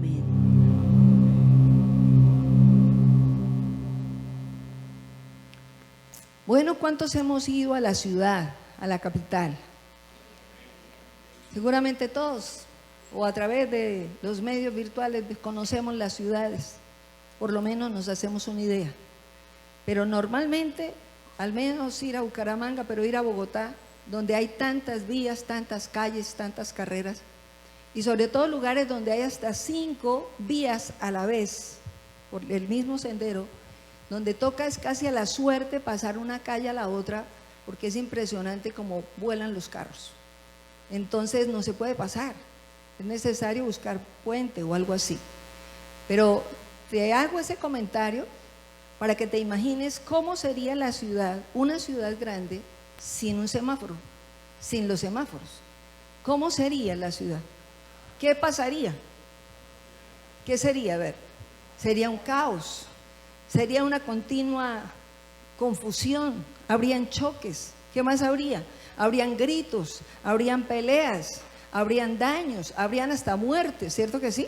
Amén. Bueno, ¿cuántos hemos ido a la ciudad, a la capital? Seguramente todos, o a través de los medios virtuales conocemos las ciudades, por lo menos nos hacemos una idea. Pero normalmente, al menos ir a Bucaramanga, pero ir a Bogotá, donde hay tantas vías, tantas calles, tantas carreras, y sobre todo lugares donde hay hasta 5 vías a la vez, por el mismo sendero, donde toca es casi a la suerte pasar una calle a la otra, porque es impresionante cómo vuelan los carros. Entonces no se puede pasar, es necesario buscar puente o algo así. Pero te hago ese comentario para que te imagines cómo sería la ciudad, una ciudad grande, sin un semáforo, sin los semáforos. ¿Cómo sería la ciudad? ¿Qué pasaría? ¿Qué sería? A ver, sería un caos, sería una continua confusión, habrían choques. ¿Qué más habría? Habrían gritos, habrían peleas, habrían daños, habrían hasta muertes, ¿cierto que sí?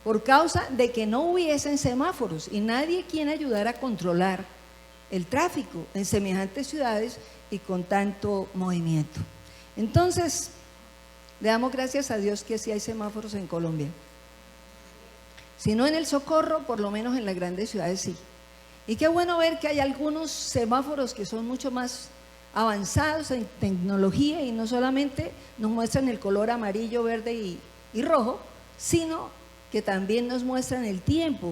Por causa de que no hubiesen semáforos y nadie quien ayudara a controlar el tráfico en semejantes ciudades y con tanto movimiento. Entonces, le damos gracias a Dios que sí hay semáforos en Colombia. Si no en el Socorro, por lo menos en las grandes ciudades sí. Y qué bueno ver que hay algunos semáforos que son mucho más avanzados en tecnología y no solamente nos muestran el color amarillo, verde y rojo, sino que también nos muestran el tiempo.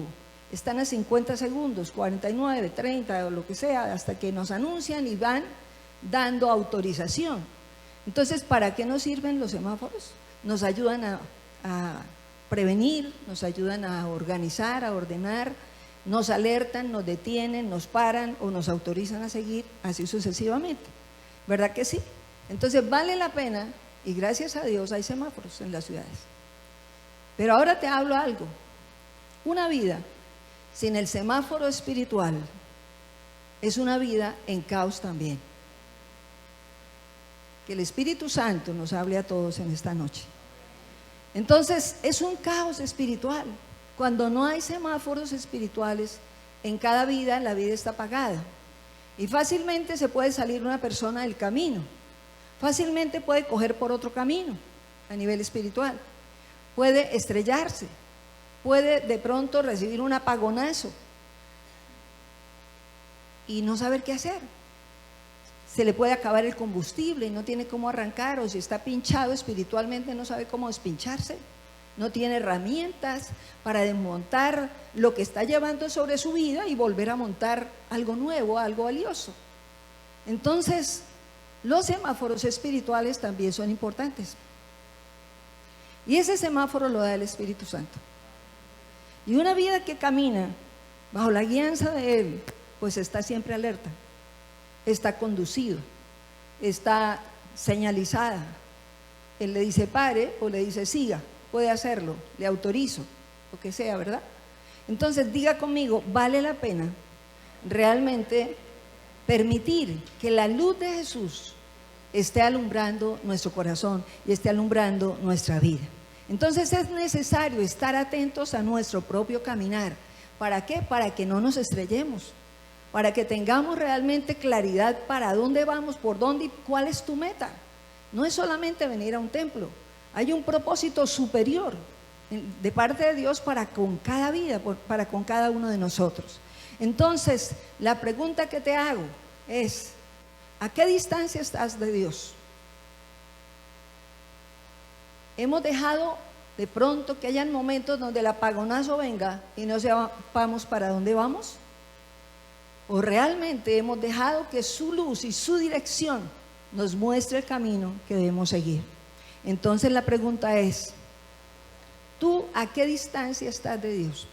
Están a 50 segundos, 49, 30 o lo que sea, hasta que nos anuncian y van dando autorización. Entonces, ¿para qué nos sirven los semáforos? Nos ayudan a prevenir, nos ayudan a organizar, a ordenar, nos alertan, nos detienen, nos paran o nos autorizan a seguir, así sucesivamente. ¿Verdad que sí? Entonces vale la pena, y gracias a Dios hay semáforos en las ciudades. Pero ahora te hablo algo. Una vida sin el semáforo espiritual es una vida en caos también. Que el Espíritu Santo nos hable a todos en esta noche. Entonces es un caos espiritual. Cuando no hay semáforos espirituales en cada vida, la vida está apagada. Y fácilmente se puede salir una persona del camino. Fácilmente puede coger por otro camino a nivel espiritual. Puede estrellarse. Puede de pronto recibir un apagonazo y no saber qué hacer. Se le puede acabar el combustible y no tiene cómo arrancar, o si está pinchado espiritualmente no sabe cómo despincharse. No tiene herramientas para desmontar lo que está llevando sobre su vida y volver a montar algo nuevo, algo valioso. Entonces, los semáforos espirituales también son importantes. Y ese semáforo lo da el Espíritu Santo. Y una vida que camina bajo la guianza de Él, pues está siempre alerta, está conducido, está señalizada. Él le dice pare o le dice siga. Puede hacerlo, le autorizo, lo que sea, ¿verdad? Entonces diga conmigo, vale la pena realmente permitir que la luz de Jesús esté alumbrando nuestro corazón y esté alumbrando nuestra vida. Entonces es necesario estar atentos a nuestro propio caminar. ¿Para qué? Para que no nos estrellemos, para que tengamos realmente claridad para dónde vamos, por dónde y cuál es tu meta. No es solamente venir a un templo. Hay un propósito superior de parte de Dios para con cada vida, para con cada uno de nosotros. Entonces, la pregunta que te hago es, ¿a qué distancia estás de Dios? Hemos dejado de pronto que hayan momentos donde el apagonazo venga y no sepamos para dónde vamos. ¿O realmente hemos dejado que su luz y su dirección nos muestre el camino que debemos seguir? Entonces la pregunta es, ¿tú a qué distancia estás de Dios?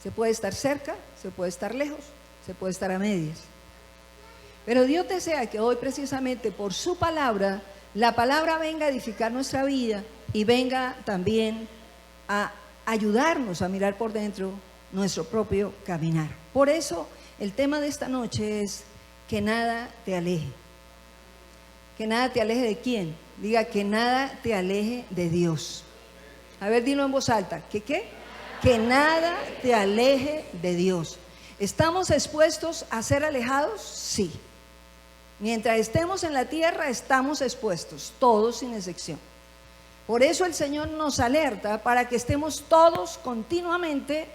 Se puede estar cerca, se puede estar lejos, se puede estar a medias. Pero Dios desea que hoy precisamente por su palabra, la palabra venga a edificar nuestra vida y venga también a ayudarnos a mirar por dentro nuestro propio caminar. Por eso el tema de esta noche es que nada te aleje. ¿Que nada te aleje de quién? Diga, que nada te aleje de Dios. A ver, dilo en voz alta. ¿Que qué? Que nada te aleje de Dios. ¿Estamos expuestos a ser alejados? Sí. Mientras estemos en la tierra, estamos expuestos, todos sin excepción. Por eso el Señor nos alerta para que estemos todos continuamente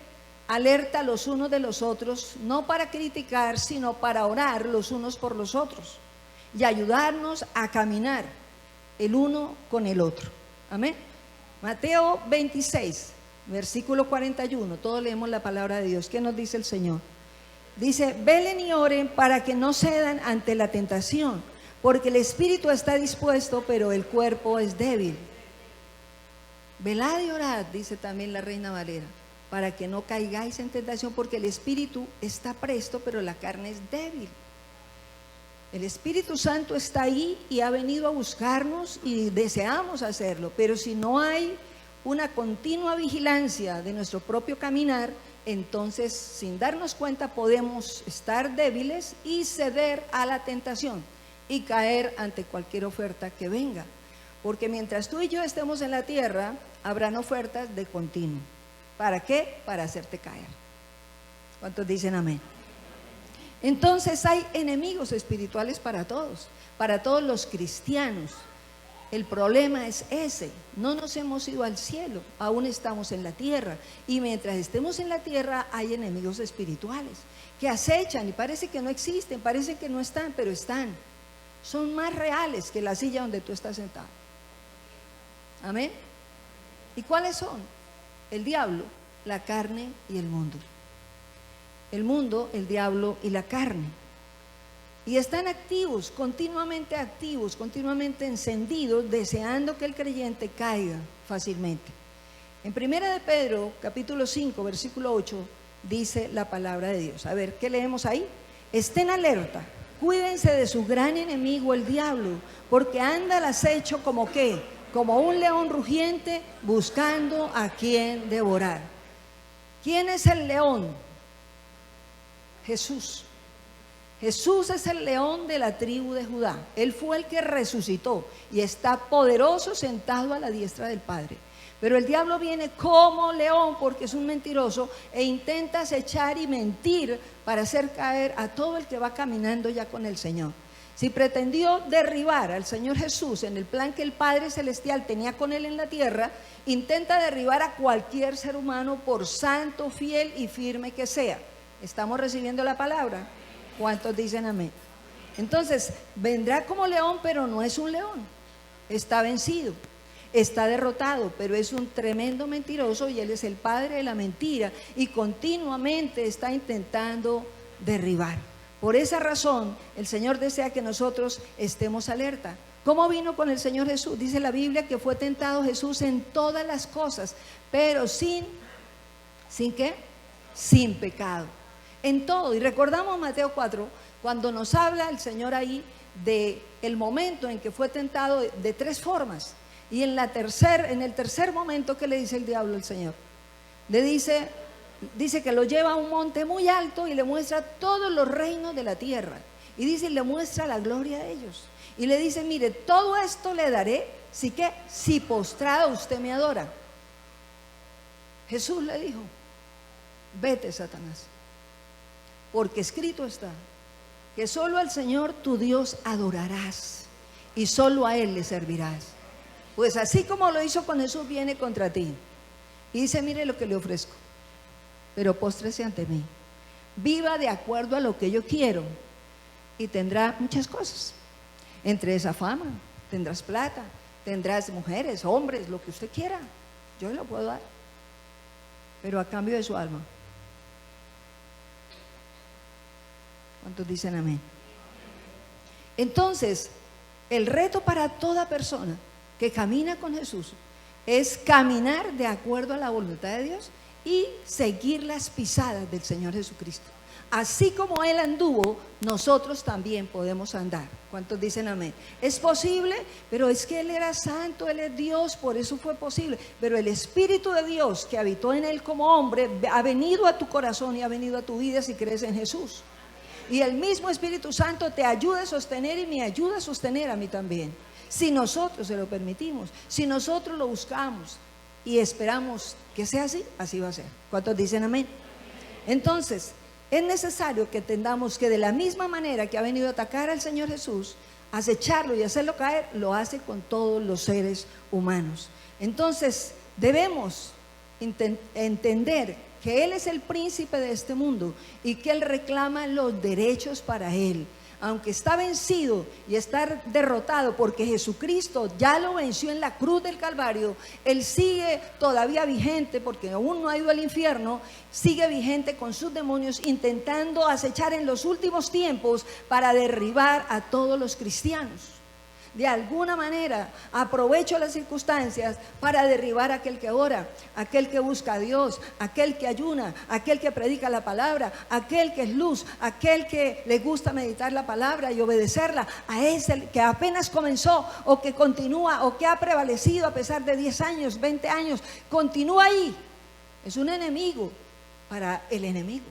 alerta los unos de los otros, no para criticar, sino para orar los unos por los otros y ayudarnos a caminar el uno con el otro. Amén. Mateo 26, versículo 41, todos leemos la palabra de Dios. ¿Qué nos dice el Señor? Dice: velen y oren para que no cedan ante la tentación, porque el espíritu está dispuesto, pero el cuerpo es débil. Velad y orad, dice también la Reina Valera, para que no caigáis en tentación, porque el espíritu está presto, pero la carne es débil. El Espíritu Santo está ahí y ha venido a buscarnos y deseamos hacerlo, pero si no hay una continua vigilancia de nuestro propio caminar, entonces sin darnos cuenta podemos estar débiles y ceder a la tentación y caer ante cualquier oferta que venga, porque mientras tú y yo estemos en la tierra, habrán ofertas de continuo. ¿Para qué? Para hacerte caer. ¿Cuántos dicen amén? Entonces hay enemigos espirituales para todos los cristianos. El problema es ese: no nos hemos ido al cielo, aún estamos en la tierra, y mientras estemos en la tierra hay enemigos espirituales que acechan y parece que no existen, parece que no están, pero están. Son más reales que la silla donde tú estás sentado. Amén. ¿Y cuáles son? El diablo, la carne y el mundo. El mundo, el diablo y la carne. Y están activos, continuamente encendidos, deseando que el creyente caiga fácilmente. En 1 de Pedro, capítulo 5, versículo 8, dice la palabra de Dios. A ver, ¿qué leemos ahí? Estén alerta, cuídense de su gran enemigo, el diablo, porque anda al acecho como ¿qué? Como un león rugiente buscando a quien devorar. ¿Quién es el león? Jesús. Jesús es el león de la tribu de Judá. Él fue el que resucitó y está poderoso sentado a la diestra del Padre. Pero el diablo viene como león porque es un mentiroso e intenta acechar y mentir para hacer caer a todo el que va caminando ya con el Señor. Si pretendió derribar al Señor Jesús en el plan que el Padre Celestial tenía con él en la tierra, intenta derribar a cualquier ser humano por santo, fiel y firme que sea. ¿Estamos recibiendo la palabra? ¿Cuántos dicen amén? Entonces, vendrá como león, pero no es un león. Está vencido, está derrotado, pero es un tremendo mentiroso y él es el padre de la mentira y continuamente está intentando derribar. Por esa razón, el Señor desea que nosotros estemos alerta. ¿Cómo vino con el Señor Jesús? Dice la Biblia que fue tentado Jesús en todas las cosas, pero ¿sin qué? Sin pecado. En todo. Y recordamos Mateo 4, cuando nos habla el Señor ahí de el momento en que fue tentado de tres formas. Y en el tercer momento, ¿qué le dice el diablo al Señor? Le dice que lo lleva a un monte muy alto y le muestra todos los reinos de la tierra. Y dice, le muestra la gloria de ellos. Y le dice, mire, todo esto le daré, si postrado usted me adora. Jesús le dijo, vete, Satanás, porque escrito está que solo al Señor tu Dios adorarás y solo a Él le servirás. Pues así como lo hizo con Jesús, viene contra ti y dice, mire lo que le ofrezco, pero póstrese ante mí, viva de acuerdo a lo que yo quiero y tendrá muchas cosas. Entre esa fama, tendrás plata, tendrás mujeres, hombres, lo que usted quiera, yo le lo puedo dar, pero a cambio de su alma. ¿Cuántos dicen amén? Entonces, el reto para toda persona que camina con Jesús es caminar de acuerdo a la voluntad de Dios y seguir las pisadas del Señor Jesucristo. Así como Él anduvo, nosotros también podemos andar. ¿Cuántos dicen amén? Es posible, pero es que Él era santo, Él es Dios, por eso fue posible. Pero el Espíritu de Dios que habitó en Él como hombre ha venido a tu corazón y ha venido a tu vida si crees en Jesús. Y el mismo Espíritu Santo te ayuda a sostener y me ayuda a sostener a mí también. Si nosotros se lo permitimos, si nosotros lo buscamos. y esperamos que sea así, así va a ser. ¿Cuántos dicen amén? Entonces, es necesario que entendamos que de la misma manera que ha venido a atacar al Señor Jesús, acecharlo y hacerlo caer, lo hace con todos los seres humanos. Entonces, debemos entender que Él es el príncipe de este mundo y que Él reclama los derechos para Él. Aunque está vencido y está derrotado porque Jesucristo ya lo venció en la cruz del Calvario, Él sigue todavía vigente porque aún no ha ido al infierno, sigue vigente con sus demonios intentando acechar en los últimos tiempos para derribar a todos los cristianos. De alguna manera aprovecho las circunstancias para derribar a aquel que ora, aquel que busca a Dios, aquel que ayuna, aquel que predica la palabra, aquel que es luz, aquel que le gusta meditar la palabra y obedecerla, a ese que apenas comenzó o que continúa o que ha prevalecido a pesar de 10 años, 20 años, continúa ahí. Es un enemigo para el enemigo.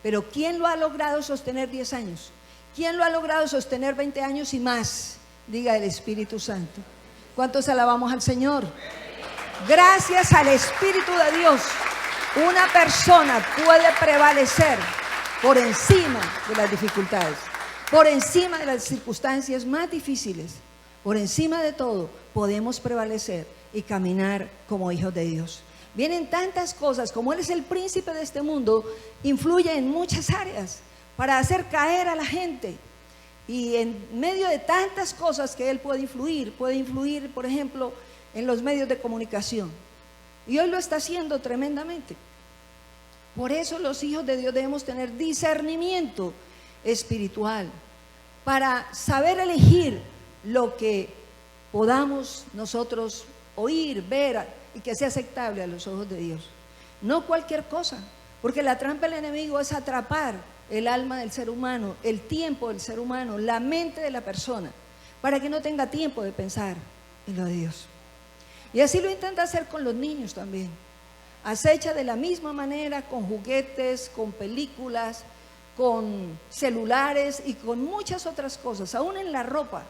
Pero ¿quién lo ha logrado sostener 10 años? ¿Quién lo ha logrado sostener 20 años y más? Diga el Espíritu Santo. ¿Cuántos alabamos al Señor? Gracias al Espíritu de Dios, una persona puede prevalecer por encima de las dificultades, por encima de las circunstancias más difíciles. Por encima de todo, podemos prevalecer y caminar como hijos de Dios. Vienen tantas cosas, como Él es el príncipe de este mundo, influye en muchas áreas para hacer caer a la gente. Y en medio de tantas cosas que Él puede influir, por ejemplo, en los medios de comunicación. Y hoy lo está haciendo tremendamente. Por eso los hijos de Dios debemos tener discernimiento espiritual para saber elegir lo que podamos nosotros oír, ver y que sea aceptable a los ojos de Dios. No cualquier cosa, porque la trampa del enemigo es atrapar el alma del ser humano, el tiempo del ser humano, la mente de la persona, para que no tenga tiempo de pensar en lo de Dios. Y así lo intenta hacer con los niños también. Acecha de la misma manera con juguetes, con películas, con celulares y con muchas otras cosas. Aún en la ropa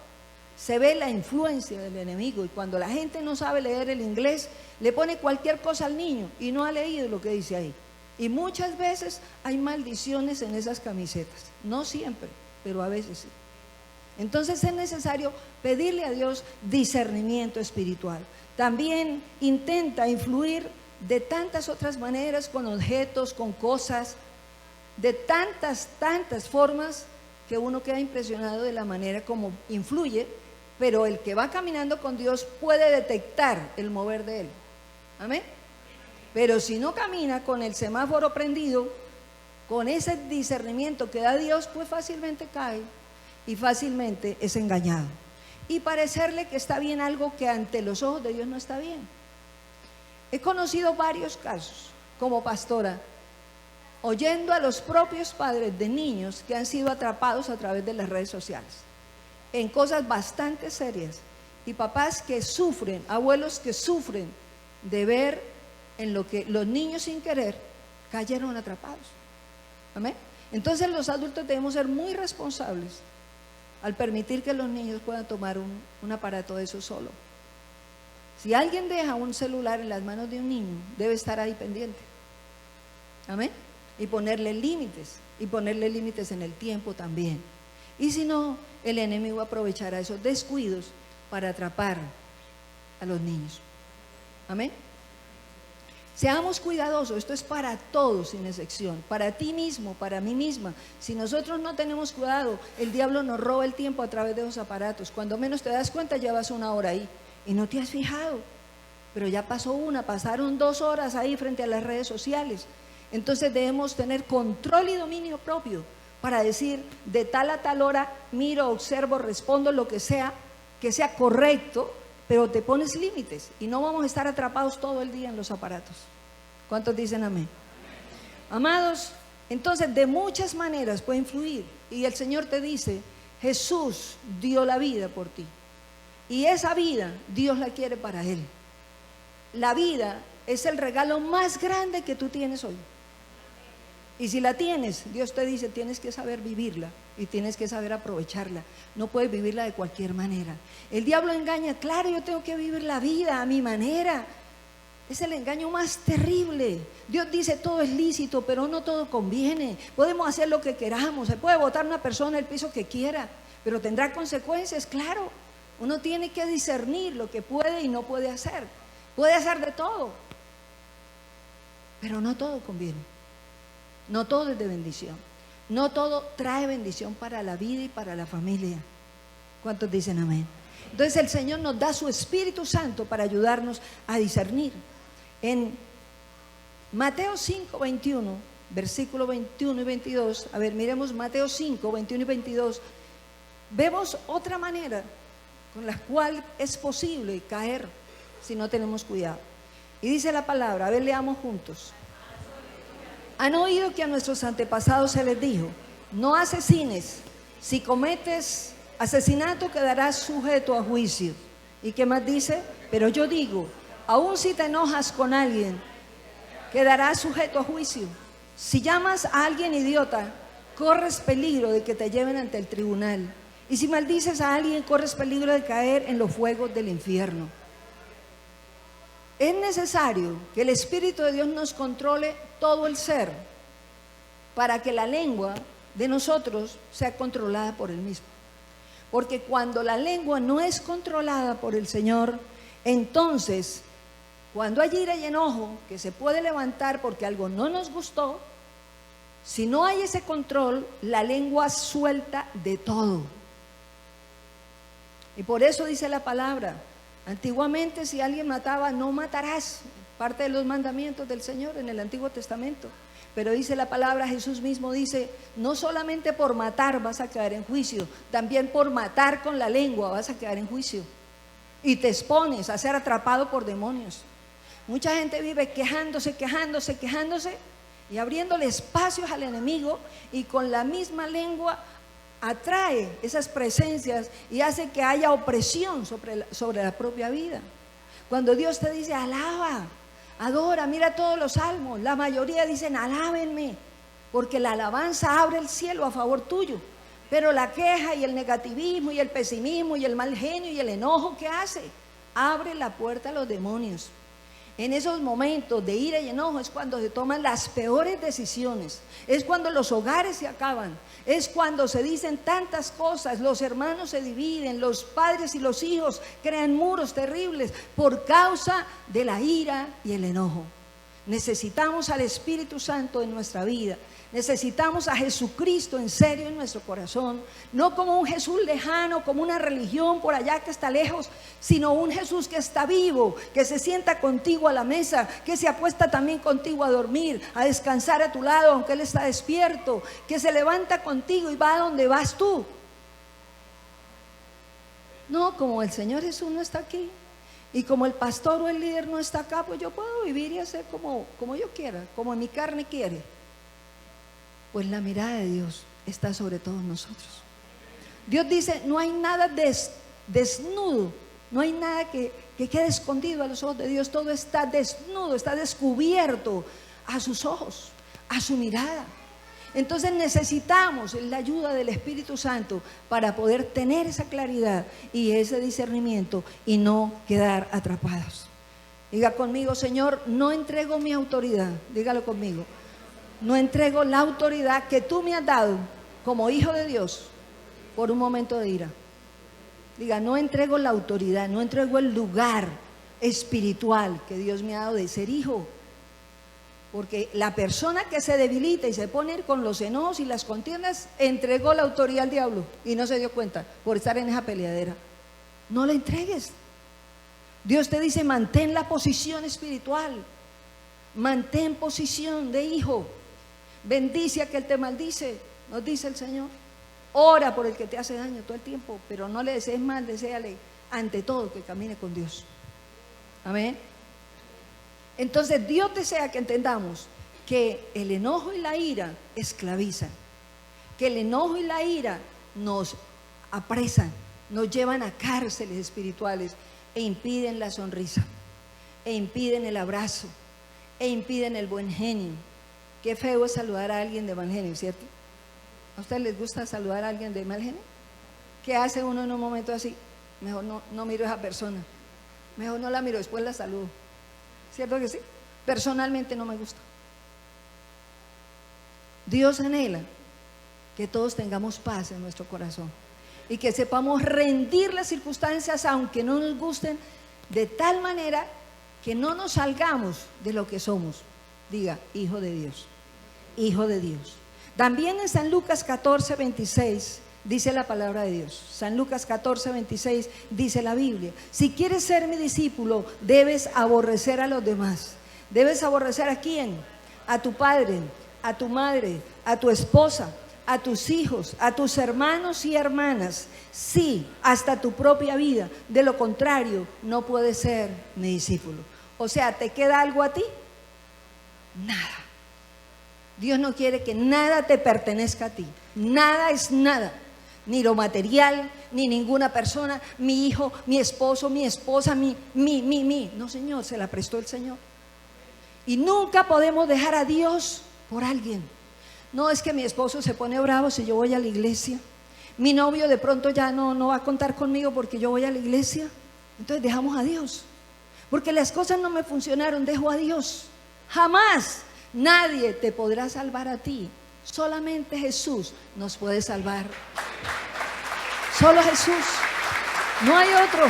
se ve la influencia del enemigo, y cuando la gente no sabe leer el inglés, le pone cualquier cosa al niño y no ha leído lo que dice ahí. Y muchas veces hay maldiciones en esas camisetas, no siempre, pero a veces sí. Entonces es necesario pedirle a Dios discernimiento espiritual. También intenta influir de tantas otras maneras, con objetos, con cosas, de tantas formas que uno queda impresionado de la manera como influye, pero el que va caminando con Dios puede detectar el mover de Él. Amén. Pero si no camina con el semáforo prendido, con ese discernimiento que da Dios, pues fácilmente cae y fácilmente es engañado. Y parecerle que está bien algo que ante los ojos de Dios no está bien. He conocido varios casos como pastora, oyendo a los propios padres de niños que han sido atrapados a través de las redes sociales, en cosas bastante serias, y papás que sufren, abuelos que sufren de ver en lo que los niños sin querer cayeron atrapados. Amén. Entonces los adultos debemos ser muy responsables al permitir que los niños puedan tomar un aparato de eso solo. Si alguien deja un celular en las manos de un niño, debe estar ahí pendiente. Amén. Y ponerle límites en el tiempo también. Y si no, el enemigo aprovechará esos descuidos para atrapar a los niños. Amén. Seamos cuidadosos, esto es para todos sin excepción, para ti mismo, para mí misma. Si nosotros no tenemos cuidado, el diablo nos roba el tiempo a través de esos aparatos. Cuando menos te das cuenta, llevas 1 hora ahí y no te has fijado, pero ya pasaron 2 horas ahí frente a las redes sociales. Entonces debemos tener control y dominio propio para decir, de tal a tal hora miro, observo, respondo lo que sea correcto, pero te pones límites y no vamos a estar atrapados todo el día en los aparatos. ¿Cuántos dicen amén? Amados, entonces de muchas maneras puede influir, y el Señor te dice, Jesús dio la vida por ti, y esa vida Dios la quiere para Él. La vida es el regalo más grande que tú tienes hoy, y si la tienes, Dios te dice, tienes que saber vivirla y tienes que saber aprovecharla. No puedes vivirla de cualquier manera. El diablo engaña, claro, yo tengo que vivir la vida a mi manera. Es el engaño más terrible. Dios dice todo es lícito, pero no todo conviene. Podemos hacer lo que queramos, se puede botar una persona el piso que quiera, pero tendrá consecuencias, claro. Uno tiene que discernir lo que puede y no puede hacer. Puede hacer de todo, pero no todo conviene. No todo es de bendición. No todo trae bendición para la vida y para la familia. ¿Cuántos dicen amén? Entonces el Señor nos da su Espíritu Santo para ayudarnos a discernir. En Mateo 5, 21, versículo 21 y 22, a ver, miremos Mateo 5, 21 y 22, vemos otra manera con la cual es posible caer si no tenemos cuidado. Y dice la palabra, a ver, leamos juntos. Han oído que a nuestros antepasados se les dijo, no asesines, si cometes asesinato quedarás sujeto a juicio. ¿Y qué más dice? Pero yo digo, aun si te enojas con alguien, quedarás sujeto a juicio. Si llamas a alguien idiota, corres peligro de que te lleven ante el tribunal. Y si maldices a alguien, corres peligro de caer en los fuegos del infierno. Es necesario que el Espíritu de Dios nos controle todo el ser para que la lengua de nosotros sea controlada por Él mismo. Porque cuando la lengua no es controlada por el Señor, entonces, cuando hay ira y enojo que se puede levantar porque algo no nos gustó, si no hay ese control, la lengua suelta de todo. Y por eso dice la palabra, antiguamente si alguien mataba, no matarás, parte de los mandamientos del Señor en el Antiguo Testamento. Pero dice la palabra, Jesús mismo dice, no solamente por matar vas a quedar en juicio, también por matar con la lengua vas a quedar en juicio. Y te expones a ser atrapado por demonios. Mucha gente vive quejándose y abriéndole espacios al enemigo, y con la misma lengua atrae esas presencias y hace que haya opresión sobre la propia vida. Cuando Dios te dice alaba, adora, mira todos los salmos, la mayoría dicen alábenme, porque la alabanza abre el cielo a favor tuyo. Pero la queja y el negativismo y el pesimismo y el mal genio y el enojo, ¿qué hace? Abre la puerta a los demonios. En esos momentos de ira y enojo es cuando se toman las peores decisiones, es cuando los hogares se acaban, es cuando se dicen tantas cosas, los hermanos se dividen, los padres y los hijos crean muros terribles por causa de la ira y el enojo. Necesitamos al Espíritu Santo en nuestra vida. Necesitamos a Jesucristo en serio en nuestro corazón, no como un Jesús lejano, como una religión por allá que está lejos, sino un Jesús que está vivo, que se sienta contigo a la mesa, que se acuesta también contigo a dormir, a descansar a tu lado aunque Él está despierto, que se levanta contigo y va a donde vas tú. No, como el Señor Jesús no está aquí y como el pastor o el líder no está acá, pues yo puedo vivir y hacer como yo quiera, como mi carne quiere. Pues la mirada de Dios está sobre todos nosotros. Dios dice, no hay nada desnudo, no hay nada que quede escondido a los ojos de Dios. Todo está desnudo, está descubierto a sus ojos, a su mirada. Entonces necesitamos la ayuda del Espíritu Santo para poder tener esa claridad y ese discernimiento y no quedar atrapados. Diga conmigo, Señor, no entrego mi autoridad. Dígalo conmigo. No entrego la autoridad que tú me has dado como hijo de Dios por un momento de ira. Diga, no entrego la autoridad, no entrego el lugar espiritual que Dios me ha dado de ser hijo. Porque la persona que se debilita y se pone con los enojos y las contiendas, entregó la autoridad al diablo y no se dio cuenta por estar en esa peleadera. No la entregues. Dios te dice, mantén la posición espiritual, mantén posición de hijo. Bendice a aquel te maldice, nos dice el Señor. Ora por el que te hace daño todo el tiempo, pero no le desees mal, deséale ante todo que camine con Dios. Amén. Entonces Dios desea que entendamos que el enojo y la ira esclavizan, que el enojo y la ira nos apresan, nos llevan a cárceles espirituales e impiden la sonrisa, e impiden el abrazo, e impiden el buen genio. Qué feo es saludar a alguien de mal genio, ¿cierto? ¿A ustedes les gusta saludar a alguien de mal genio? ¿Qué hace uno en un momento así? Mejor no miro a esa persona, mejor no la miro, después la saludo. ¿cierto que sí? Personalmente no me gusta. Dios anhela que todos tengamos paz en nuestro corazón y que sepamos rendir las circunstancias aunque no nos gusten, de tal manera que no nos salgamos de lo que somos. Diga, hijo de Dios, hijo de Dios. También en San Lucas 14, 26 dice la palabra de Dios. San Lucas 14, 26 dice la Biblia: si quieres ser mi discípulo, debes aborrecer a los demás. ¿Debes aborrecer a quién? A tu padre, a tu madre, a tu esposa, a tus hijos, a tus hermanos y hermanas, sí, hasta tu propia vida. De lo contrario, no puedes ser mi discípulo. O sea, ¿te queda algo a ti? Nada. Dios no quiere que nada te pertenezca a ti. Nada es nada. Ni lo material, ni ninguna persona, mi hijo, mi esposo, mi esposa, mi. No, Señor, se la prestó el Señor. Y nunca podemos dejar a Dios por alguien. No, es que mi esposo se pone bravo si yo voy a la iglesia. Mi novio de pronto ya no va a contar conmigo porque yo voy a la iglesia. Entonces dejamos a Dios. Porque las cosas no me funcionaron, dejo a Dios. Jamás nadie te podrá salvar a ti. Solamente Jesús nos puede salvar. Solo Jesús. No hay otro.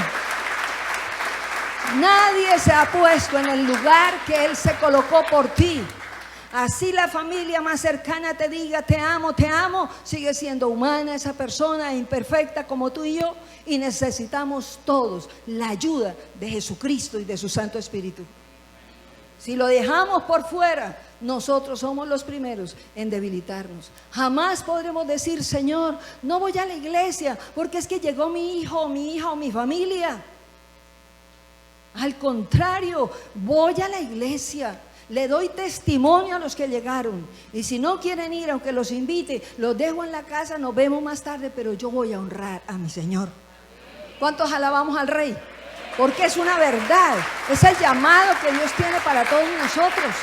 Nadie se ha puesto en el lugar que Él se colocó por ti. Así la familia más cercana te diga te amo, sigue siendo humana esa persona, imperfecta como tú y yo, y necesitamos todos la ayuda de Jesucristo y de su Santo Espíritu. Si lo dejamos por fuera, nosotros somos los primeros en debilitarnos. Jamás podremos decir, Señor, no voy a la iglesia porque es que llegó mi hijo, mi hija o mi familia. Al contrario, voy a la iglesia, le doy testimonio a los que llegaron, y si no quieren ir, aunque los invite, los dejo en la casa, nos vemos más tarde, pero yo voy a honrar a mi Señor. ¿Cuántos alabamos al Rey? Porque es una verdad, es el llamado que Dios tiene para todos nosotros.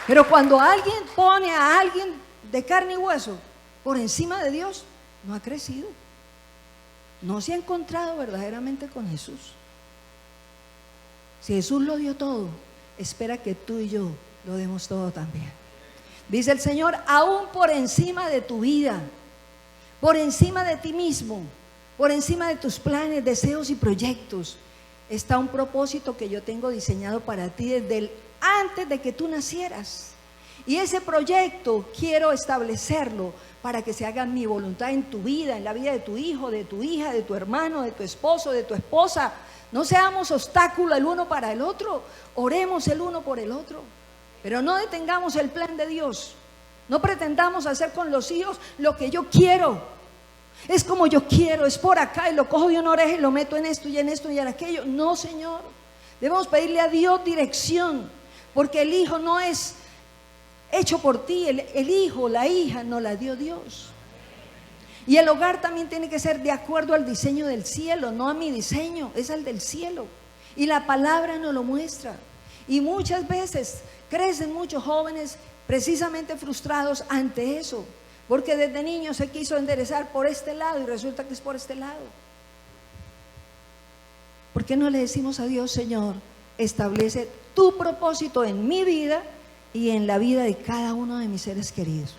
Pero cuando alguien pone a alguien de carne y hueso por encima de Dios, no ha crecido. No se ha encontrado verdaderamente con Jesús. Si Jesús lo dio todo, espera que tú y yo lo demos todo también. Dice el Señor, aún por encima de tu vida, por encima de ti mismo, por encima de tus planes, deseos y proyectos, está un propósito que yo tengo diseñado para ti desde antes de que tú nacieras. Y ese proyecto quiero establecerlo para que se haga mi voluntad en tu vida, en la vida de tu hijo, de tu hija, de tu hermano, de tu esposo, de tu esposa. No seamos obstáculo el uno para el otro, oremos el uno por el otro, pero no detengamos el plan de Dios. No pretendamos hacer con los hijos lo que yo quiero. Es como yo quiero, es por acá, y lo cojo de una oreja y lo meto en esto y en esto y en aquello. No, Señor, debemos pedirle a Dios dirección, porque el hijo no es hecho por ti, el hijo, la hija, nos la dio Dios. Y el hogar también tiene que ser de acuerdo al diseño del cielo, no a mi diseño, es al del cielo. Y la palabra nos lo muestra. Y muchas veces crecen muchos jóvenes precisamente frustrados ante eso, porque desde niño se quiso enderezar por este lado y resulta que es por este lado. ¿Por qué no le decimos a Dios, Señor, establece tu propósito en mi vida y en la vida de cada uno de mis seres queridos?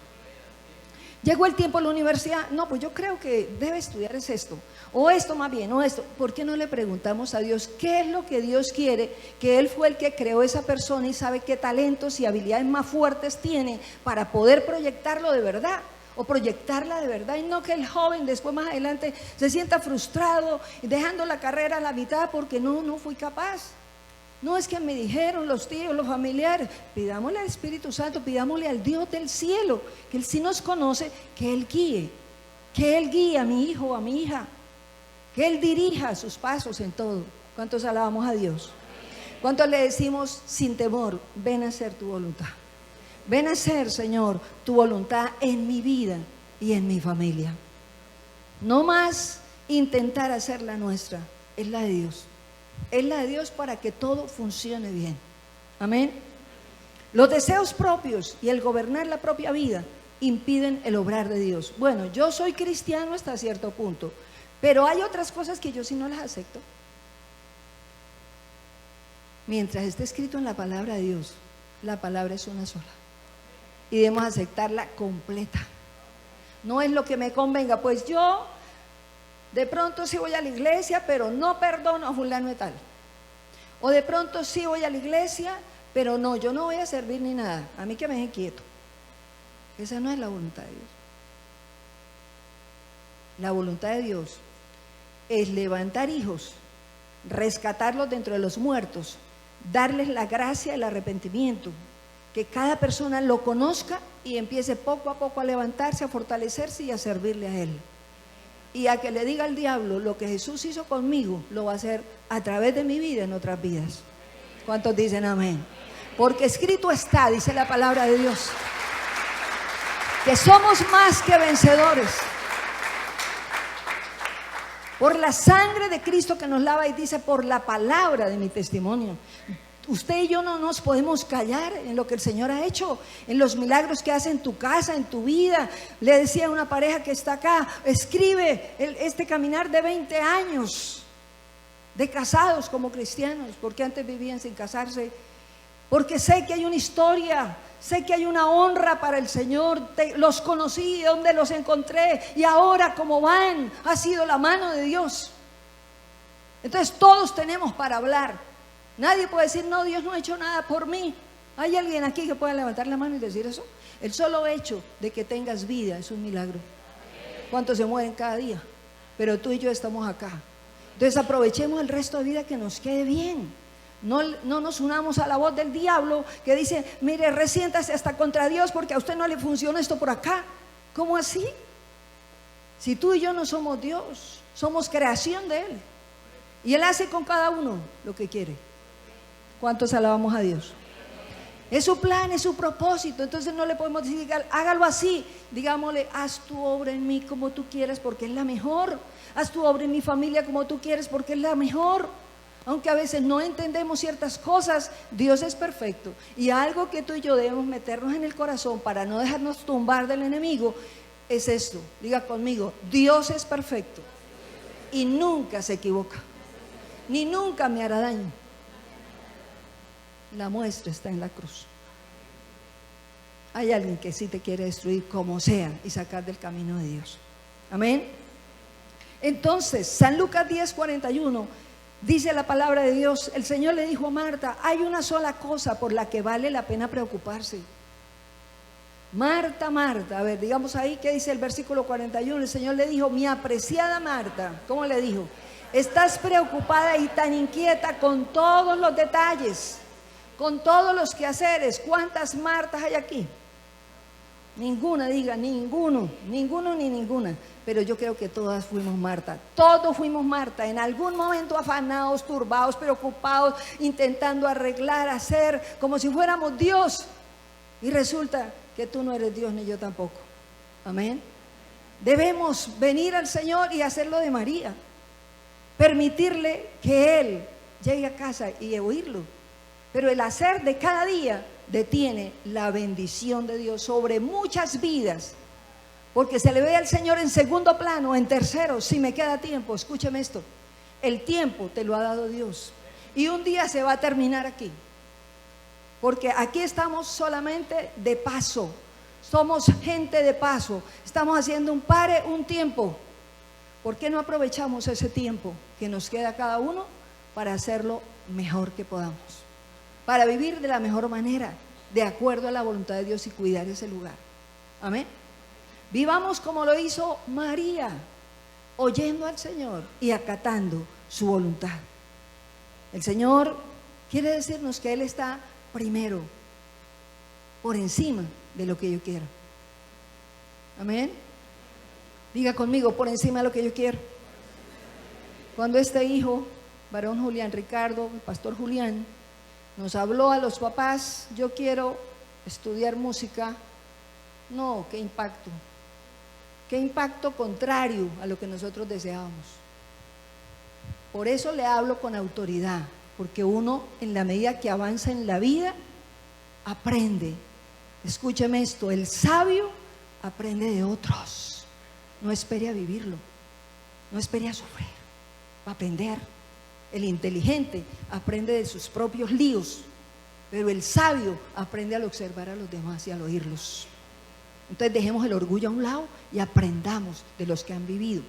Llegó el tiempo en la universidad, no, pues yo creo que debe estudiar es esto, o esto más bien, o esto. ¿Por qué no le preguntamos a Dios qué es lo que Dios quiere? Que Él fue el que creó esa persona y sabe qué talentos y habilidades más fuertes tiene para poder proyectarlo de verdad, o proyectarla de verdad, y no que el joven después más adelante se sienta frustrado, dejando la carrera a la mitad porque no fui capaz. No, es que me dijeron los tíos, los familiares. Pidámosle al Espíritu Santo, pidámosle al Dios del cielo, que Él sí nos conoce, que Él guíe a mi hijo o a mi hija, que Él dirija sus pasos en todo. ¿Cuántos alabamos a Dios? ¿Cuántos le decimos sin temor, ven a hacer tu voluntad? Ven a hacer, Señor, tu voluntad en mi vida y en mi familia. No más intentar hacer la nuestra, es la de Dios. Es la de Dios para que todo funcione bien. Amén. Los deseos propios y el gobernar la propia vida impiden el obrar de Dios. Bueno, yo soy cristiano hasta cierto punto, pero hay otras cosas que yo sí no las acepto. Mientras esté escrito en la palabra de Dios, la palabra es una sola. Y debemos aceptarla completa. No es lo que me convenga, pues yo de pronto sí voy a la iglesia, pero no perdono a fulano de tal. O de pronto sí voy a la iglesia, pero no, yo no voy a servir ni nada. A mí que me dejen quieto. Esa no es la voluntad de Dios. La voluntad de Dios es levantar hijos, rescatarlos dentro de los muertos, darles la gracia del arrepentimiento, que cada persona lo conozca y empiece poco a poco a levantarse, a fortalecerse y a servirle a Él. Y a que le diga al diablo, lo que Jesús hizo conmigo, lo va a hacer a través de mi vida en otras vidas. ¿Cuántos dicen amén? Porque escrito está, dice la palabra de Dios, que somos más que vencedores por la sangre de Cristo que nos lava, y dice por la palabra de mi testimonio. Usted y yo no nos podemos callar en lo que el Señor ha hecho, en los milagros que hace en tu casa, en tu vida. Le decía a una pareja que está acá, escribe este caminar de 20 años de casados como cristianos, porque antes vivían sin casarse, porque sé que hay una historia, sé que hay una honra para el Señor. Los conocí, donde los encontré, y ahora como van, ha sido la mano de Dios. Entonces todos tenemos para hablar. Nadie puede decir, no, Dios no ha hecho nada por mí. ¿Hay alguien aquí que pueda levantar la mano y decir eso? El solo hecho de que tengas vida es un milagro. ¿Cuántos se mueren cada día? Pero tú y yo estamos acá. Entonces aprovechemos el resto de vida que nos quede bien. No nos unamos a la voz del diablo que dice, mire, resiéntase hasta contra Dios porque a usted no le funciona esto por acá. ¿Cómo así? Si tú y yo no somos Dios, somos creación de Él. Y Él hace con cada uno lo que quiere. ¿Cuántos alabamos a Dios? Es su plan, es su propósito. Entonces no le podemos decir, hágalo así. Digámosle, haz tu obra en mí como tú quieres porque es la mejor. Haz tu obra en mi familia como tú quieres porque es la mejor. Aunque a veces no entendemos ciertas cosas, Dios es perfecto. Y algo que tú y yo debemos meternos en el corazón para no dejarnos tumbar del enemigo es esto. Diga conmigo, Dios es perfecto y nunca se equivoca, ni nunca me hará daño. La muestra está en la cruz. Hay alguien que sí te quiere destruir como sea y sacar del camino de Dios. Amén. Entonces, San Lucas 10:41 dice la palabra de Dios, el Señor le dijo a Marta, hay una sola cosa por la que vale la pena preocuparse. Marta, Marta, a ver, digamos ahí, ¿qué dice el versículo 41? El Señor le dijo, mi apreciada Marta, ¿cómo le dijo? Estás preocupada y tan inquieta con todos los detalles, con todos los quehaceres. ¿Cuántas Martas hay aquí? Ninguna, diga, ninguno ni ninguna. Pero yo creo que todas fuimos Marta. Todos fuimos Marta. En algún momento afanados, turbados, preocupados, intentando arreglar, hacer como si fuéramos Dios. Y resulta que tú no eres Dios ni yo tampoco. Amén. Debemos venir al Señor y hacerlo de María. Permitirle que Él llegue a casa y oírlo. Pero el hacer de cada día detiene la bendición de Dios sobre muchas vidas, porque se le ve al Señor en segundo plano, en tercero, si me queda tiempo. Escúcheme esto, el tiempo te lo ha dado Dios y un día se va a terminar aquí, porque aquí estamos solamente de paso, somos gente de paso, estamos haciendo un pare, un tiempo. ¿Por qué no aprovechamos ese tiempo que nos queda a cada uno para hacerlo mejor que podamos? Para vivir de la mejor manera, de acuerdo a la voluntad de Dios y cuidar ese lugar. Amén. Vivamos como lo hizo María, oyendo al Señor y acatando su voluntad. El Señor quiere decirnos que Él está primero, por encima de lo que yo quiero. Amén. Diga conmigo, por encima de lo que yo quiero. Cuando este hijo, varón Julián Ricardo, el pastor Julián, nos habló a los papás, yo quiero estudiar música. No, qué impacto contrario a lo que nosotros deseábamos. Por eso le hablo con autoridad, porque uno en la medida que avanza en la vida, aprende. Escúcheme esto, el sabio aprende de otros. No espere a vivirlo, no espere a sufrir, va a aprender. El inteligente aprende de sus propios líos, pero el sabio aprende al observar a los demás y al oírlos. Entonces dejemos el orgullo a un lado y aprendamos de los que han vivido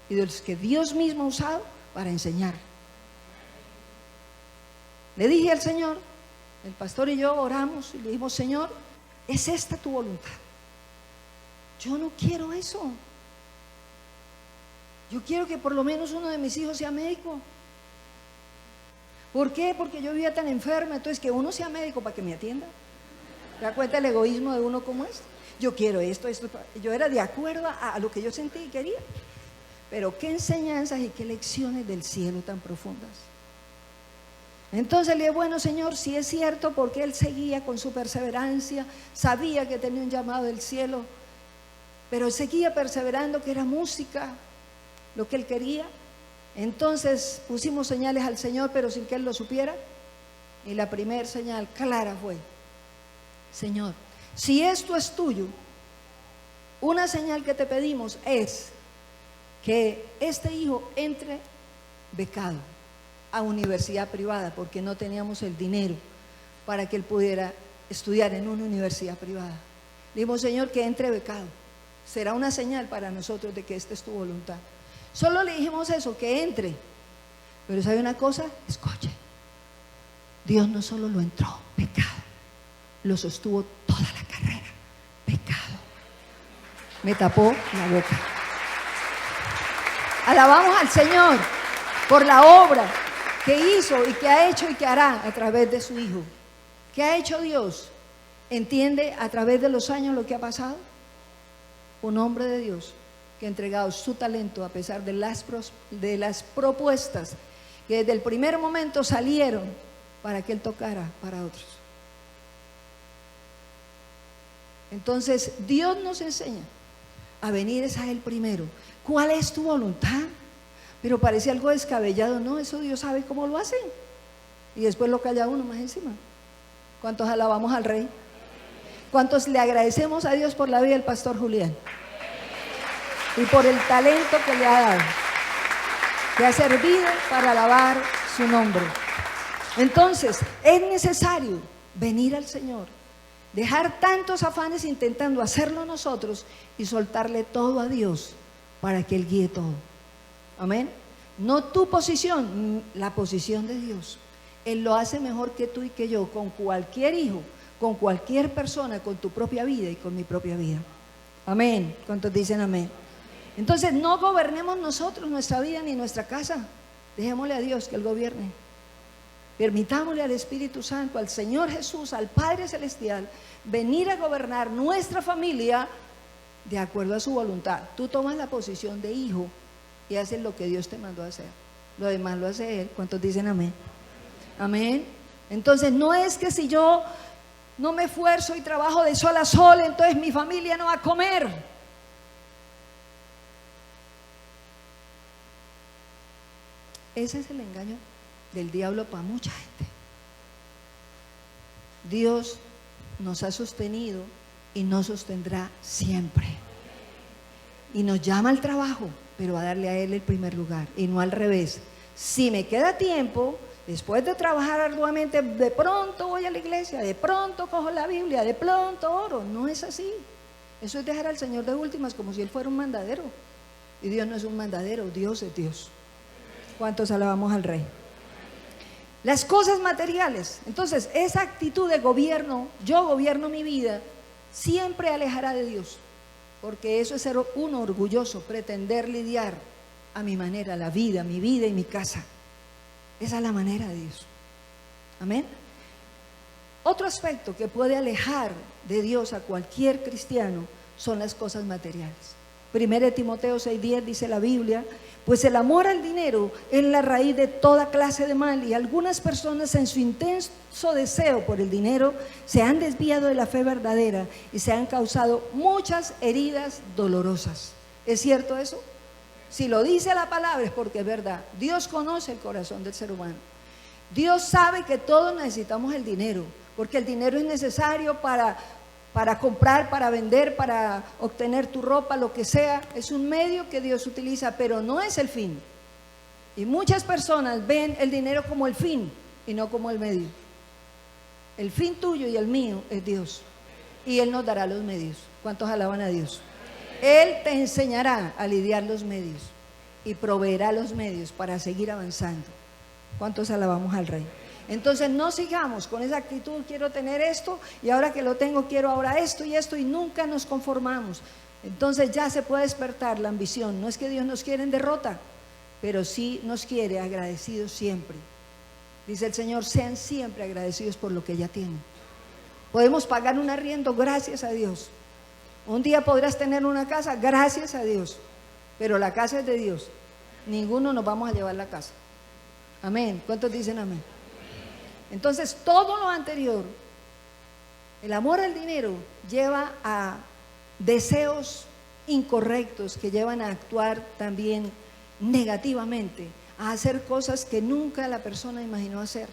y de los que Dios mismo ha usado para enseñar. Le dije al Señor, el pastor y yo oramos y le dijimos: Señor, ¿es esta tu voluntad? Yo no quiero eso. Yo quiero que por lo menos uno de mis hijos sea médico. ¿Por qué? Porque yo vivía tan enferma. Entonces, que uno sea médico para que me atienda. ¿Te das cuenta el egoísmo de uno como es? Yo quiero esto. Yo era de acuerdo a lo que yo sentí y quería. Pero qué enseñanzas y qué lecciones del cielo tan profundas. Entonces le dije: bueno, Señor, si es cierto, porque él seguía con su perseverancia, sabía que tenía un llamado del cielo, pero seguía perseverando, que era música, lo que él quería. Entonces pusimos señales al Señor, pero sin que él lo supiera. Y la primera señal clara fue: Señor, si esto es tuyo, una señal que te pedimos es que este hijo entre becado a universidad privada, porque no teníamos el dinero para que él pudiera estudiar en una universidad privada. Le dijimos: Señor, que entre becado. Será una señal para nosotros de que esta es tu voluntad. Solo le dijimos eso, que entre. Pero ¿sabe una cosa? Escuche, Dios no solo lo entró becado, lo sostuvo toda la carrera becado. Me tapó la boca. Alabamos al Señor por la obra que hizo y que ha hecho y que hará a través de su Hijo. ¿Qué ha hecho Dios? ¿Entiende a través de los años lo que ha pasado? Un hombre de Dios que ha entregado su talento a pesar de las propuestas que desde el primer momento salieron para que él tocara para otros. Entonces Dios nos enseña a venir a él primero. ¿Cuál es tu voluntad? Pero parece algo descabellado. No, eso Dios sabe cómo lo hace. Y después lo calla uno más encima. ¿Cuántos alabamos al Rey? ¿Cuántos le agradecemos a Dios por la vida del pastor Julián? Y por el talento que le ha dado, que ha servido para alabar su nombre. Entonces, es necesario venir al Señor, dejar tantos afanes intentando hacerlo nosotros y soltarle todo a Dios para que Él guíe todo. Amén. No tu posición, la posición de Dios. Él lo hace mejor que tú y que yo, con cualquier hijo, con cualquier persona, con tu propia vida y con mi propia vida. Amén. ¿Cuántos dicen amén? Entonces no gobernemos nosotros nuestra vida ni nuestra casa. Dejémosle a Dios que Él gobierne. Permitámosle al Espíritu Santo, al Señor Jesús, al Padre Celestial, venir a gobernar nuestra familia de acuerdo a su voluntad. Tú tomas la posición de hijo y haces lo que Dios te mandó a hacer. Lo demás lo hace Él. ¿Cuántos dicen amén? Amén. Entonces no es que si yo no me esfuerzo y trabajo de sol a sol, entonces mi familia no va a comer. Ese es el engaño del diablo para mucha gente. Dios nos ha sostenido y nos sostendrá siempre. Y nos llama al trabajo, pero a darle a Él el primer lugar y no al revés. Si me queda tiempo, después de trabajar arduamente, de pronto voy a la iglesia, de pronto cojo la Biblia, de pronto oro. No es así. Eso es dejar al Señor de últimas como si Él fuera un mandadero. Y Dios no es un mandadero, Dios es Dios. ¿Cuántos alabamos al Rey? Las cosas materiales. Entonces, esa actitud de gobierno, yo gobierno mi vida, siempre alejará de Dios. Porque eso es ser uno orgulloso, pretender lidiar a mi manera, la vida, mi vida y mi casa. Esa es la manera de Dios. Amén. Otro aspecto que puede alejar de Dios a cualquier cristiano son las cosas materiales. 1 Timoteo 6:10 dice la Biblia: pues el amor al dinero es la raíz de toda clase de mal, y algunas personas en su intenso deseo por el dinero se han desviado de la fe verdadera y se han causado muchas heridas dolorosas. ¿Es cierto eso? Si lo dice la palabra es porque es verdad. Dios conoce el corazón del ser humano. Dios sabe que todos necesitamos el dinero, porque el dinero es necesario para comprar, para vender, para obtener tu ropa, lo que sea. Es un medio que Dios utiliza, pero no es el fin. Y muchas personas ven el dinero como el fin y no como el medio. El fin tuyo y el mío es Dios. Y Él nos dará los medios. ¿Cuántos alaban a Dios? Él te enseñará a lidiar los medios y proveerá los medios para seguir avanzando. ¿Cuántos alabamos al Rey? Entonces no sigamos con esa actitud, quiero tener esto y ahora que lo tengo quiero ahora esto y nunca nos conformamos. Entonces ya se puede despertar la ambición. No es que Dios nos quiere en derrota, pero sí nos quiere agradecidos siempre. Dice el Señor, sean siempre agradecidos por lo que ya tienen. Podemos pagar un arriendo, gracias a Dios. Un día podrás tener una casa, gracias a Dios. Pero la casa es de Dios. Ninguno nos vamos a llevar la casa. Amén. ¿Cuántos dicen amén? Entonces todo lo anterior, el amor al dinero lleva a deseos incorrectos que llevan a actuar también negativamente, a hacer cosas que nunca la persona imaginó hacer,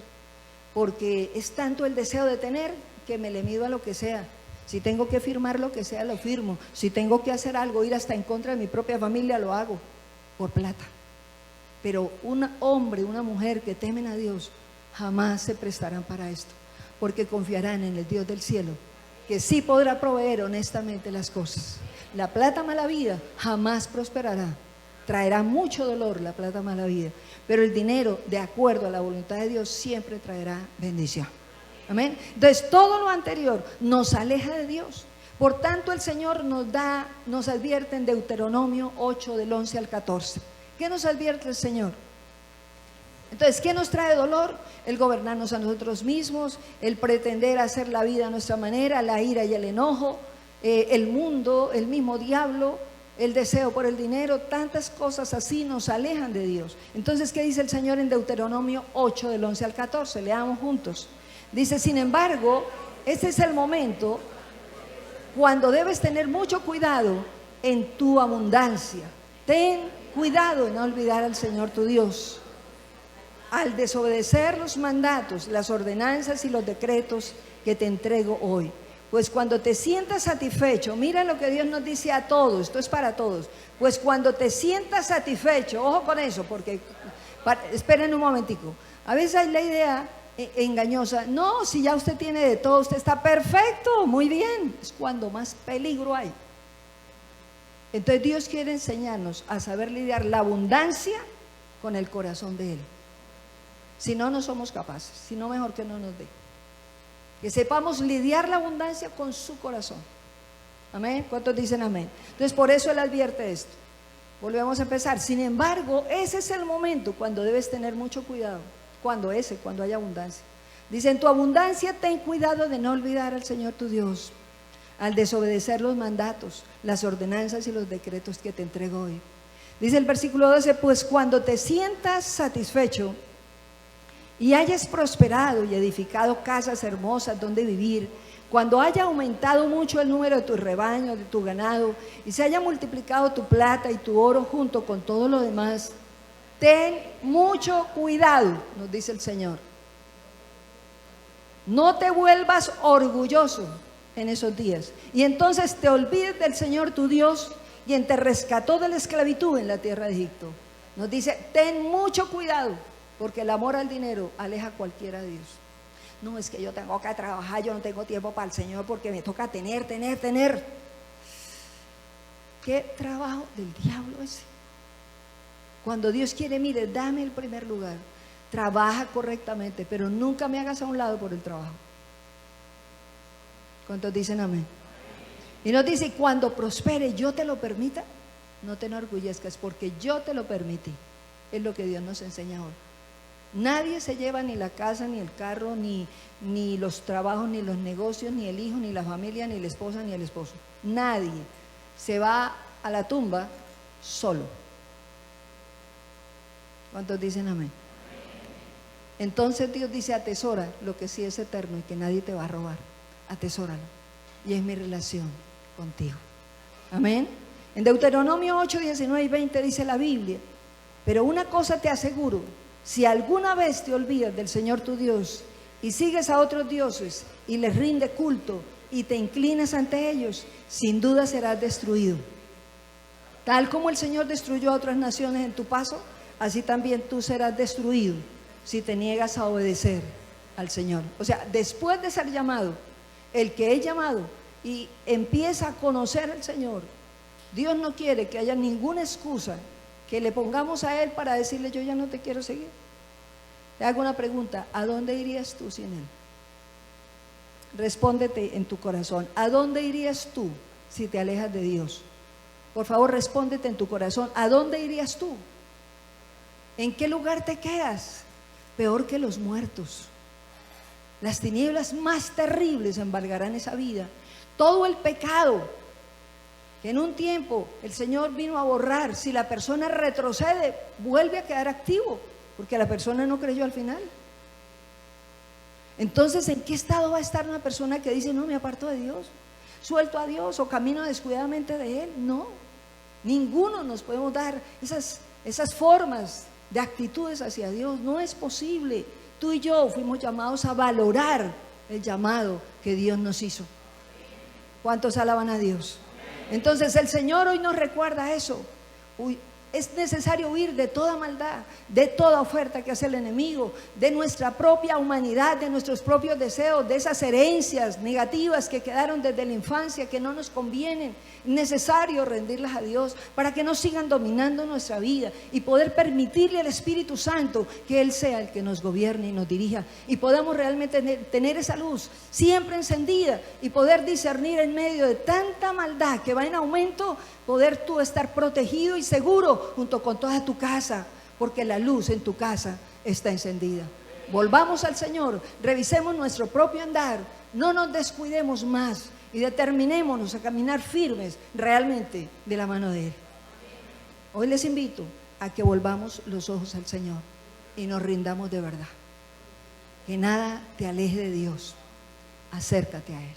porque es tanto el deseo de tener que me le mido a lo que sea. Si tengo que firmar lo que sea, lo firmo. Si tengo que hacer algo, ir hasta en contra de mi propia familia, lo hago por plata. Pero un hombre, una mujer que temen a Dios jamás se prestarán para esto, porque confiarán en el Dios del cielo, que sí podrá proveer honestamente las cosas. La plata mala vida jamás prosperará. Traerá mucho dolor la plata mala vida, pero el dinero, de acuerdo a la voluntad de Dios, siempre traerá bendición. Amén. Entonces todo lo anterior nos aleja de Dios. Por tanto el Señor nos advierte en Deuteronomio 8 del 11 al 14. ¿Qué nos advierte el Señor? Entonces, ¿qué nos trae dolor? El gobernarnos a nosotros mismos, el pretender hacer la vida a nuestra manera, la ira y el enojo, el mundo, el mismo diablo, el deseo por el dinero, tantas cosas así nos alejan de Dios. Entonces, ¿qué dice el Señor en Deuteronomio 8 del 11 al 14? Leamos juntos. Dice, sin embargo, este es el momento cuando debes tener mucho cuidado en tu abundancia. Ten cuidado en no olvidar al Señor tu Dios, al desobedecer los mandatos, las ordenanzas y los decretos que te entrego hoy. Pues cuando te sientas satisfecho, mira lo que Dios nos dice a todos, esto es para todos. Pues cuando te sientas satisfecho, ojo con eso, porque, esperen un momentico, a veces hay la idea engañosa, no, si ya usted tiene de todo, usted está perfecto, muy bien, es cuando más peligro hay. Entonces Dios quiere enseñarnos a saber lidiar la abundancia con el corazón de Él. Si no, no somos capaces, si no, mejor que no nos dé. Que sepamos lidiar la abundancia con su corazón. Amén. ¿Cuántos dicen amén? Entonces por eso Él advierte esto. Volvemos a empezar. Sin embargo, ese es el momento cuando debes tener mucho cuidado. Cuando hay abundancia. Dice, en tu abundancia ten cuidado de no olvidar al Señor tu Dios, al desobedecer los mandatos, las ordenanzas y los decretos que te entrego hoy. Dice el versículo 12, pues cuando te sientas satisfecho y hayas prosperado y edificado casas hermosas donde vivir, cuando haya aumentado mucho el número de tus rebaños, de tu ganado, y se haya multiplicado tu plata y tu oro junto con todo lo demás, ten mucho cuidado, nos dice el Señor. No te vuelvas orgulloso en esos días, y entonces te olvides del Señor tu Dios, quien te rescató de la esclavitud en la tierra de Egipto. Nos dice, ten mucho cuidado, porque el amor al dinero aleja a cualquiera de Dios. No, es que yo tengo que trabajar, yo no tengo tiempo para el Señor porque me toca tener. ¿Qué trabajo del diablo ese? Cuando Dios quiere, mire, dame el primer lugar, trabaja correctamente, pero nunca me hagas a un lado por el trabajo. ¿Cuántos dicen amén? Y nos dice, cuando prospere, yo te lo permita, no te enorgullezcas porque yo te lo permití. Es lo que Dios nos enseña hoy. Nadie se lleva ni la casa, ni el carro, ni los trabajos, ni los negocios, ni el hijo, ni la familia, ni la esposa, ni el esposo. Nadie se va a la tumba solo. ¿Cuántos dicen amén? Entonces Dios dice, atesora lo que sí es eterno y que nadie te va a robar. Atesóralo. Y es mi relación contigo. Amén. En Deuteronomio 8, 19 y 20 dice la Biblia, pero una cosa te aseguro, si alguna vez te olvidas del Señor tu Dios y sigues a otros dioses y les rinde culto y te inclinas ante ellos, sin duda serás destruido. Tal como el Señor destruyó a otras naciones en tu paso, así también tú serás destruido si te niegas a obedecer al Señor. O sea, después de ser llamado, el que es llamado y empieza a conocer al Señor, Dios no quiere que haya ninguna excusa que le pongamos a Él para decirle: yo ya no te quiero seguir. Te hago una pregunta: ¿a dónde irías tú sin Él? Respóndete en tu corazón: ¿a dónde irías tú si te alejas de Dios? Por favor, respóndete en tu corazón: ¿a dónde irías tú? ¿En qué lugar te quedas? Peor que los muertos. Las tinieblas más terribles embargarán esa vida. Todo el pecado que en un tiempo el Señor vino a borrar, si la persona retrocede, vuelve a quedar activo, porque la persona no creyó al final. Entonces, ¿en qué estado va a estar una persona que dice: no, me aparto de Dios, suelto a Dios o camino descuidadamente de Él? No, ninguno nos podemos dar esas formas de actitudes hacia Dios. No es posible. Tú y yo fuimos llamados a valorar el llamado que Dios nos hizo. ¿Cuántos alaban a Dios? Entonces el Señor hoy nos recuerda eso. Es necesario huir de toda maldad, de toda oferta que hace el enemigo, de nuestra propia humanidad, de nuestros propios deseos, de esas herencias negativas que quedaron desde la infancia, que no nos convienen. Es necesario rendirlas a Dios para que no sigan dominando nuestra vida y poder permitirle al Espíritu Santo que Él sea el que nos gobierne y nos dirija, y podamos realmente tener esa luz siempre encendida y poder discernir en medio de tanta maldad que va en aumento, poder tú estar protegido y seguro junto con toda tu casa, porque la luz en tu casa está encendida. Volvamos al Señor, revisemos nuestro propio andar, no nos descuidemos más y determinémonos a caminar firmes realmente de la mano de Él. Hoy les invito a que volvamos los ojos al Señor y nos rindamos de verdad. Que nada te aleje de Dios, acércate a Él.